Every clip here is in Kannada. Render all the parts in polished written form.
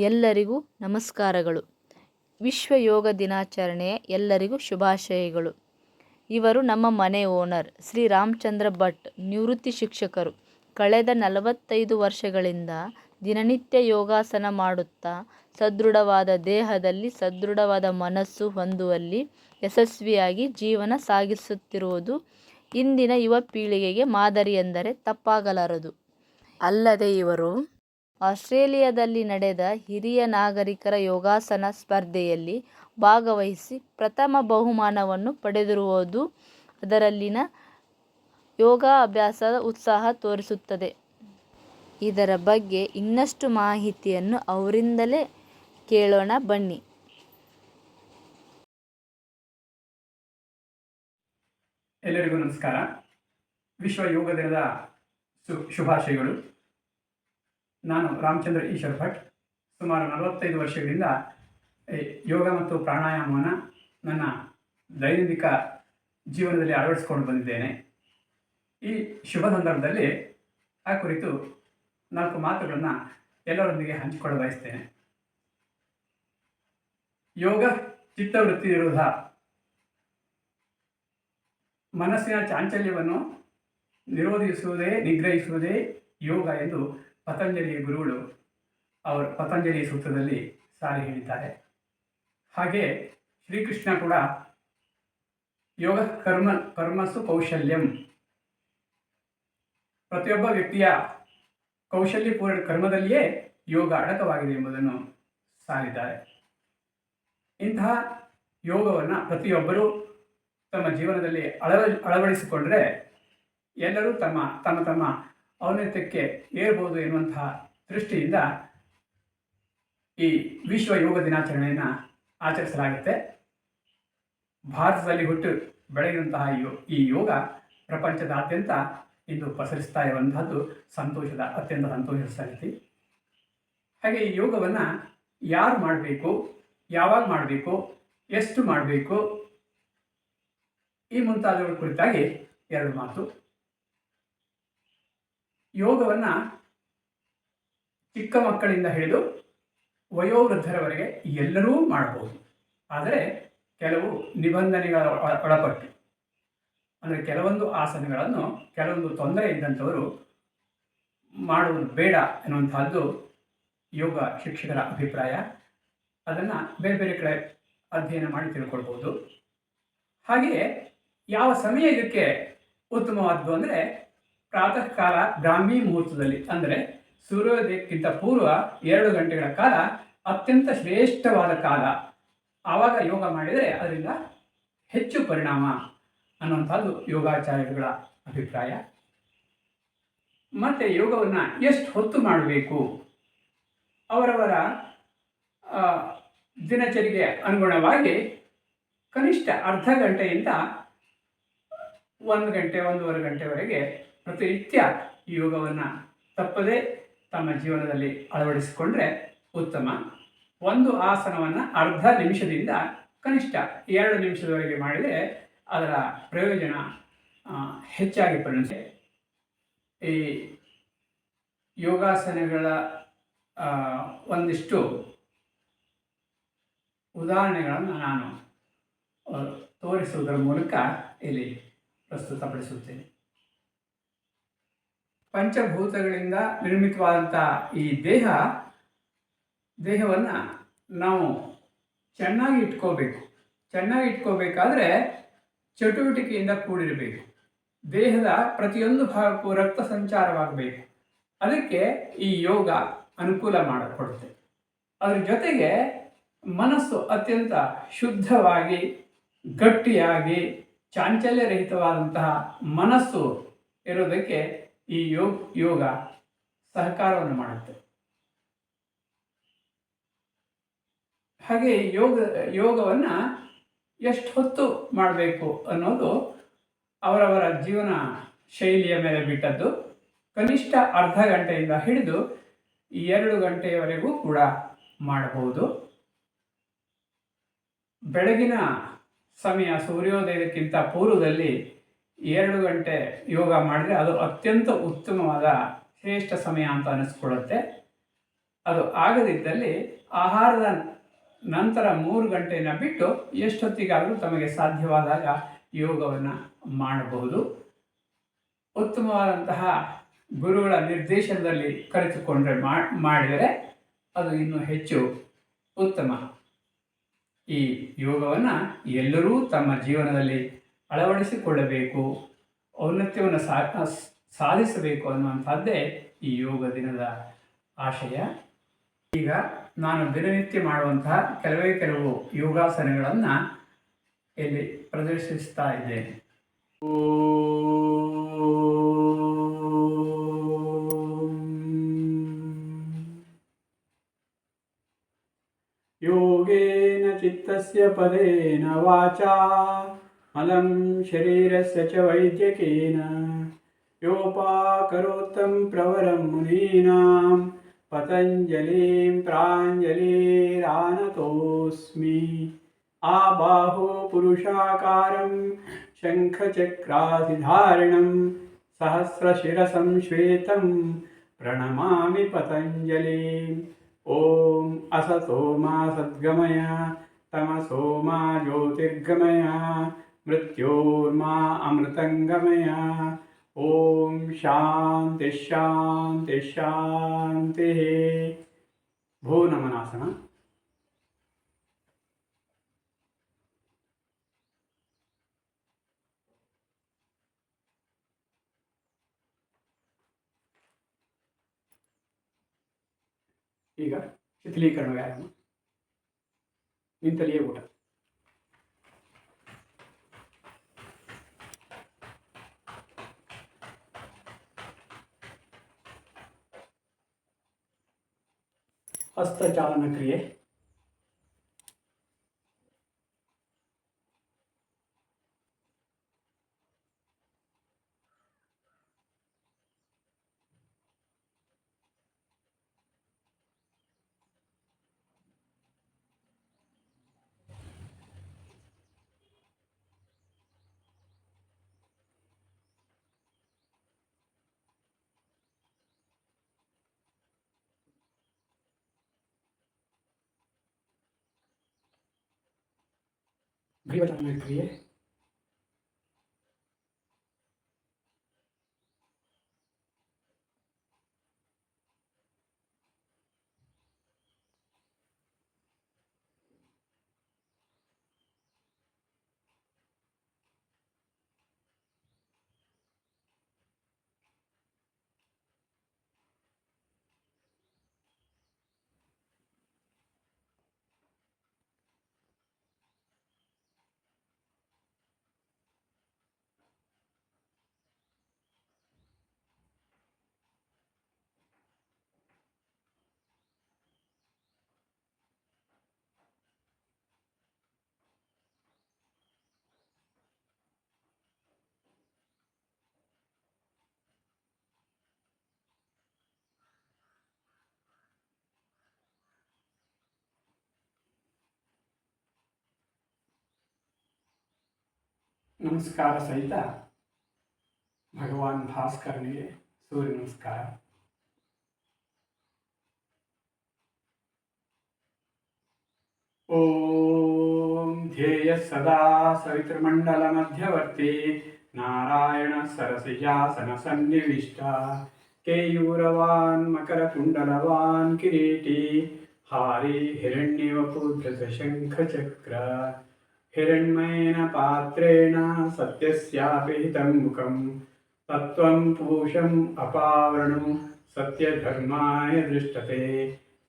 ಎಲ್ಲರಿಗೂ ನಮಸ್ಕಾರಗಳು. ವಿಶ್ವ ಯೋಗ ದಿನಾಚರಣೆಯ ಎಲ್ಲರಿಗೂ ಶುಭಾಶಯಗಳು. ಇವರು ನಮ್ಮ ಮನೆ ಓನರ್ ಶ್ರೀ ರಾಮಚಂದ್ರ ಭಟ್, ನಿವೃತ್ತಿ ಶಿಕ್ಷಕರು. ಕಳೆದ 45 ವರ್ಷಗಳಿಂದ ದಿನನಿತ್ಯ ಯೋಗಾಸನ ಮಾಡುತ್ತಾ ಸದೃಢವಾದ ದೇಹದಲ್ಲಿ ಸದೃಢವಾದ ಮನಸ್ಸು ಹೊಂದುವಲ್ಲಿ ಯಶಸ್ವಿಯಾಗಿ ಜೀವನ ಸಾಗಿಸುತ್ತಿರುವುದು ಇಂದಿನ ಯುವ ಪೀಳಿಗೆಗೆ ಮಾದರಿ ಎಂದರೆ ತಪ್ಪಾಗಲಾರದು. ಅಲ್ಲದೆ ಇವರು ಆಸ್ಟ್ರೇಲಿಯಾದಲ್ಲಿ ನಡೆದ ಹಿರಿಯ ನಾಗರಿಕರ ಯೋಗಾಸನ ಸ್ಪರ್ಧೆಯಲ್ಲಿ ಭಾಗವಹಿಸಿ ಪ್ರಥಮ ಬಹುಮಾನವನ್ನು ಪಡೆದಿರುವುದು ಅದರಲ್ಲಿನ ಯೋಗಾಭ್ಯಾಸದ ಉತ್ಸಾಹ ತೋರಿಸುತ್ತದೆ. ಇದರ ಬಗ್ಗೆ ಇನ್ನಷ್ಟು ಮಾಹಿತಿಯನ್ನು ಅವರಿಂದಲೇ ಕೇಳೋಣ ಬನ್ನಿ. ಎಲ್ಲರಿಗೂ ನಮಸ್ಕಾರ. ವಿಶ್ವ ಯೋಗ ದಿನದ ಶುಭಾಶಯಗಳು. ನಾನು ರಾಮಚಂದ್ರ ಈಶ್ವರ್ ಭಟ್. ಸುಮಾರು 45 ವರ್ಷಗಳಿಂದ ಯೋಗ ಮತ್ತು ಪ್ರಾಣಾಯಾಮವನ್ನು ನನ್ನ ದೈನಂದಿಕ ಜೀವನದಲ್ಲಿ ಅಳವಡಿಸಿಕೊಂಡು ಬಂದಿದ್ದೇನೆ. ಈ ಶುಭ ಸಂದರ್ಭದಲ್ಲಿ ಆ ಕುರಿತು 4 ಮಾತುಗಳನ್ನು ಎಲ್ಲರೊಂದಿಗೆ ಹಂಚಿಕೊಳ್ಳ ಬಯಸ್ತೇನೆ. ಯೋಗ ಚಿತ್ತವೃತ್ತಿ ವಿರೋಧ, ಮನಸ್ಸಿನ ಚಾಂಚಲ್ಯವನ್ನು ನಿಗ್ರಹಿಸುವುದೇ ಯೋಗ ಎಂದು ಪತಂಜಲಿಯ ಗುರುಗಳು ಅವರು ಪತಂಜಲಿ ಸೂತ್ರದಲ್ಲಿ ಸಾರಿ ಹೇಳಿದ್ದಾರೆ. ಹಾಗೆ ಶ್ರೀಕೃಷ್ಣ ಕೂಡ ಯೋಗ ಕರ್ಮಸು ಕೌಶಲ್ಯಂ, ಪ್ರತಿಯೊಬ್ಬ ವ್ಯಕ್ತಿಯ ಕೌಶಲ್ಯಪೂರ್ಣ ಕರ್ಮದಲ್ಲಿಯೇ ಯೋಗ ಅಡಕವಾಗಿದೆ ಎಂಬುದನ್ನು ಸಾರಿದ್ದಾರೆ. ಇಂತಹ ಯೋಗವನ್ನು ಪ್ರತಿಯೊಬ್ಬರೂ ತಮ್ಮ ಜೀವನದಲ್ಲಿ ಅಳವಡಿಸಿಕೊಂಡರೆ ಎಲ್ಲರೂ ತಮ್ಮ ಔನ್ನತ್ಯಕ್ಕೆ ಏರಬಹುದು ಎನ್ನುವಂತಹ ದೃಷ್ಟಿಯಿಂದ ಈ ವಿಶ್ವ ಯೋಗ ದಿನಾಚರಣೆಯನ್ನು ಆಚರಿಸಲಾಗುತ್ತೆ. ಭಾರತದಲ್ಲಿ ಹುಟ್ಟು ಬೆಳೆಯುವಂತಹ ಈ ಯೋಗ ಪ್ರಪಂಚದಾದ್ಯಂತ ಇಂದು ಪಸರಿಸ್ತಾ ಇರುವಂತಹದ್ದು ಅತ್ಯಂತ ಸಂತೋಷದ ಸಂಗತಿ. ಹಾಗೆ ಈ ಯೋಗವನ್ನು ಯಾರು ಮಾಡಬೇಕು, ಯಾವಾಗ ಮಾಡಬೇಕು, ಎಷ್ಟು ಮಾಡಬೇಕು, ಈ ಮುಂತಾದವುಗಳ ಕುರಿತಾಗಿ 2 ಮಾತು. ಯೋಗವನ್ನು ಚಿಕ್ಕ ಮಕ್ಕಳಿಂದ ಹಿಡಿದು ವಯೋವೃದ್ಧರವರೆಗೆ ಎಲ್ಲರೂ ಮಾಡಬಹುದು. ಆದರೆ ಕೆಲವು ನಿಬಂಧನೆಗಳ ಒಳಪಟ್ಟು, ಅಂದರೆ ಕೆಲವೊಂದು ಆಸನಗಳನ್ನು ಕೆಲವೊಂದು ತೊಂದರೆ ಇದ್ದಂಥವರು ಮಾಡುವುದು ಬೇಡ ಎನ್ನುವಂತಹದ್ದು ಯೋಗ ಶಿಕ್ಷಕರ ಅಭಿಪ್ರಾಯ. ಅದನ್ನು ಬೇರೆ ಬೇರೆ ಕಡೆ ಅಧ್ಯಯನ ಮಾಡಿ ತಿಳ್ಕೊಳ್ಬೋದು. ಹಾಗೆಯೇ ಯಾವ ಸಮಯ ಇದಕ್ಕೆ ಉತ್ತಮವಾದ್ದು ಅಂದರೆ ಪ್ರಾತಃ ಕಾಲ ಬ್ರಾಹ್ಮಿ ಮುಹೂರ್ತದಲ್ಲಿ, ಅಂದರೆ ಸೂರ್ಯೋದಯಕ್ಕಿಂತ ಪೂರ್ವ 2 ಗಂಟೆಗಳ ಕಾಲ ಅತ್ಯಂತ ಶ್ರೇಷ್ಠವಾದ ಕಾಲ. ಆವಾಗ ಯೋಗ ಮಾಡಿದರೆ ಅದರಿಂದ ಹೆಚ್ಚು ಪರಿಣಾಮ ಅನ್ನುವಂಥದ್ದು ಯೋಗಾಚಾರ್ಯಗಳ ಅಭಿಪ್ರಾಯ. ಮತ್ತು ಯೋಗವನ್ನು ಎಷ್ಟು ಹೊತ್ತು ಮಾಡಬೇಕು, ಅವರವರ ದಿನಚರಿಗೆ ಅನುಗುಣವಾಗಿ ಕನಿಷ್ಠ ಅರ್ಧ ಗಂಟೆಯಿಂದ 1 ಗಂಟೆ 1.5 ಗಂಟೆವರೆಗೆ ಪ್ರತಿನಿತ್ಯ ಈ ಯೋಗವನ್ನು ತಪ್ಪದೇ ತಮ್ಮ ಜೀವನದಲ್ಲಿ ಅಳವಡಿಸಿಕೊಂಡ್ರೆ ಉತ್ತಮ. ಒಂದು ಆಸನವನ್ನು ಅರ್ಧ ನಿಮಿಷದಿಂದ ಕನಿಷ್ಠ 2 ನಿಮಿಷದವರೆಗೆ ಮಾಡಿದರೆ ಅದರ ಪ್ರಯೋಜನ ಹೆಚ್ಚಾಗಿ ಪರಿಣಮಿಸುತ್ತೆ. ಈ ಯೋಗಾಸನಗಳ ಒಂದಿಷ್ಟು ಉದಾಹರಣೆಗಳನ್ನು ನಾನು ತೋರಿಸುವುದರ ಮೂಲಕ ಇಲ್ಲಿ ಪ್ರಸ್ತುತಪಡಿಸುತ್ತೇನೆ. ಪಂಚಭೂತಗಳಿಂದ ನಿರ್ಮಿತವಾದಂಥ ಈ ದೇಹವನ್ನು ನಾವು ಚೆನ್ನಾಗಿ ಇಟ್ಕೋಬೇಕಾದ್ರೆ ಚಟುವಟಿಕೆಯಿಂದ ಕೂಡಿರಬೇಕು. ದೇಹದ ಪ್ರತಿಯೊಂದು ಭಾಗಕ್ಕೂ ರಕ್ತ ಸಂಚಾರವಾಗಬೇಕು. ಅದಕ್ಕೆ ಈ ಯೋಗ ಅನುಕೂಲ ಮಾಡಿಕೊಡುತ್ತೆ. ಅದರ ಜೊತೆಗೆ ಮನಸ್ಸು ಅತ್ಯಂತ ಶುದ್ಧವಾಗಿ, ಗಟ್ಟಿಯಾಗಿ, ಚಾಂಚಲ್ಯರಹಿತವಾದಂತಹ ಮನಸ್ಸು ಇರೋದಕ್ಕೆ ಈ ಯೋಗ ಸಹಕಾರವನ್ನು ಮಾಡುತ್ತೆ. ಹಾಗೆ ಯೋಗವನ್ನು ಎಷ್ಟು ಹೊತ್ತು ಮಾಡಬೇಕು ಅನ್ನೋದು ಅವರವರ ಜೀವನ ಶೈಲಿಯ ಮೇಲೆ ಬಿಟ್ಟದ್ದು. ಕನಿಷ್ಠ ಅರ್ಧ ಗಂಟೆಯಿಂದ ಹಿಡಿದು 2 ಗಂಟೆಯವರೆಗೂ ಕೂಡ ಮಾಡಬಹುದು. ಬೆಳಗಿನ ಸಮಯ ಸೂರ್ಯೋದಯಕ್ಕಿಂತ ಪೂರ್ವದಲ್ಲಿ 2 ಗಂಟೆ ಯೋಗ ಮಾಡಿದರೆ ಅದು ಅತ್ಯಂತ ಉತ್ತಮವಾದ ಶ್ರೇಷ್ಠ ಸಮಯ ಅಂತ ಅನಿಸ್ಕೊಳ್ಳುತ್ತೆ. ಅದು ಆಗದಿದ್ದಲ್ಲಿ ಆಹಾರದ ನಂತರ 3 ಗಂಟೆಯನ್ನು ಬಿಟ್ಟು ಎಷ್ಟೊತ್ತಿಗಾದರೂ ತಮಗೆ ಸಾಧ್ಯವಾದಾಗ ಯೋಗವನ್ನು ಮಾಡಬಹುದು. ಉತ್ತಮವಾದಂತಹ ಗುರುಗಳ ನಿರ್ದೇಶನದಲ್ಲಿ ಕಲಿತುಕೊಂಡ್ರೆ ಮಾಡಿದರೆ ಅದು ಇನ್ನೂ ಹೆಚ್ಚು ಉತ್ತಮ. ಈ ಯೋಗವನ್ನು ಎಲ್ಲರೂ ತಮ್ಮ ಜೀವನದಲ್ಲಿ ಅಳವಡಿಸಿಕೊಳ್ಳಬೇಕು, ಔನ್ನತ್ಯವನ್ನು ಸಾಧಿಸಬೇಕು ಅನ್ನುವಂಥದ್ದೇ ಈ ಯೋಗ ದಿನದ ಆಶಯ. ಈಗ ನಾನು ದಿನನಿತ್ಯ ಮಾಡುವಂತಹ ಕೆಲವು ಯೋಗಾಸನಗಳನ್ನು ಇಲ್ಲಿ ಪ್ರದರ್ಶಿಸ್ತಾ ಇದ್ದೇನೆ. ಯೋಗೇನ ಚಿತ್ತಸ್ಯ ಪದೇನ ವಾಚಾ ಮಲಂ ಶರೀರಸ್ಯ ಚ ವೈದ್ಯಕೇನ ಯೋಪಾಕರೋತ್ತಂ ಪ್ರವರಂ ಮುನೀನಾಂ ಪತಂಜಲಿಂ ಪ್ರಾಂಜಲಿರಾನತೋಸ್ಮಿ. ಆಬಾಹೋ ಪುರುಷಾಕಾರಂ ಶಂಖಚಕ್ರಾಧಿಧಾರಿಣಂ ಸಹಸ್ರಶಿರಸಂ ಶ್ವೇತಂ ಪ್ರಣಮಾಮಿ ಪತಂಜಲಿಂ. ಓಂ ಅಸತೋ ಮಾ ಸದ್ಗಮಯ ತಮಸೋ ಮಾ ಜ್ಯೋತಿರ್ಗಮಯ ಮೃತ್ಯೋರ್ಮಾ ಅಮೃತಂಗಮಯ. ಓಂ ಶಾಂತಿ ಶಾಂತಿ ಶಾಂತಿ. ಭೂ ನಮನಾಸನ. ಈಗ ಶಿಥಿಲೀಕರಣ ವ್ಯಾಯಾಮ. ನಿಂತಲ್ಲಿಯೇ ಊಟ. ಹಸ್ತಚಾಲನ ಕ್ರಿಯೆ. ಗ್ರೀವಚಾಲನ ಕ್ರಿಯೆ. ನಮಸ್ಕಾರ ಸಹಿತ ಭಗವಾನ್ ಭಾಸ್ಕರನಿಗೆ ಸೂರ್ಯ ನಮಸ್ಕಾರ. ಓಂ ಧ್ಯೇಯ ಸದಾ ಸವಿತೃಮಂಡಲ ಮಧ್ಯವರ್ತಿ ನಾರಾಯಣ ಸರಸಿಜಾಸನ ಸನ್ನಿವಿಷ್ಟ ಕೇಯೂರವಾನ್ ಮಕರ ಕುಂಡಲವಾನ್ ಕಿರೀಟಿ ಹಾರಿ ಹಿರಣ್ಯವಪುಧೃತ ಶಂಖಚಕ್ರ ಹಿರಣ್ಮಯೇನ ಪಾತ್ರೇಣ ಸತ್ಯಸ್ಯಾಪಿ ಹಿತಂ ಮುಖಂ ತತ್ವಂ ಪೂಷಂ ಅಪಾವೃಣು ಸತ್ಯಧರ್ಮಾಯ ದೃಷ್ಟತೆ.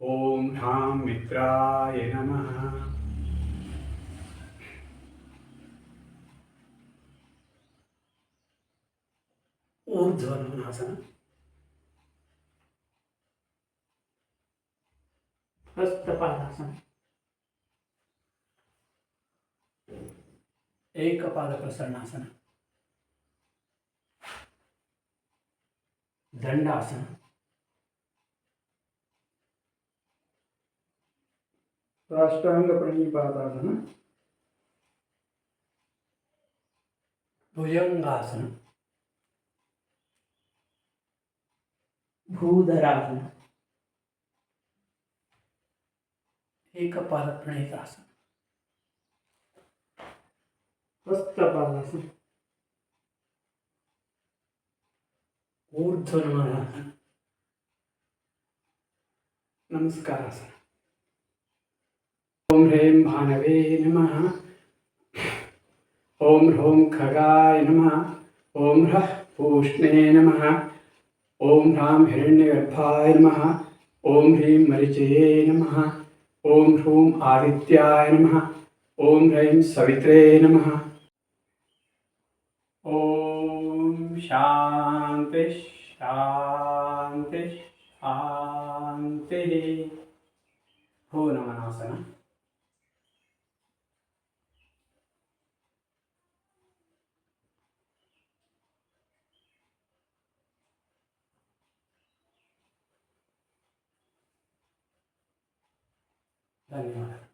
ಓಂ ಧಾಂ ಮಿತ್ರಾಯ ನಮಃ. ಊರ್ಧ್ವ ನಮನಾಸನ. ಹಸ್ತಪಾದಾಸನ. ಏಕಪಾದ ಪ್ರಸರಣಾಸನ. ದಂಡಾಸನ. ಸಾಷ್ಟಾಂಗ ಪ್ರಣೀಪಾತಾಸನ. ಭುಜಂಗಾಸನ. ಭೂಧರಾಸನ. ಏಕಪಾದ ಪ್ರಣೀತಾಸನ. ಹಸ್ತಪಾದಾಸನ. ಊರ್ಧ್ವ ನಮನಾಸನ. ನಮಸ್ಕಾರಾಸನ. ಓಂ ಹ್ರೇಂ ಭಾನವೇ ನಮಃ. ಓಂ ಹ್ರೌಂ ಖಗಾಯ ನಮಃ. ಓಂ ಹ್ರಃ ಪೂಷ್ಣೇ ನಮಃ. ಓಂ ಹ್ರಾಂ ಹಿರಣ್ಯಗರ್ಭಾಯ ನಮಃ. ಓಂ ಹ್ರೀಂ ಮರಿಚಯೇ ನಮಃ. ಓಂ ಹ್ರೂಂ ಆದಿತ್ಯಾಯ ನಮಃ. ಓಂ ಹ್ರೈಂ ಸವಿತ್ರೇ ನಮಃ. ಓಂ ಶಾಂತಿ ಶಾಂತಿ ಶಾಂತಿ. ಭೂ ನಮನಾಸನ. ಧನ್ಯವಾದ.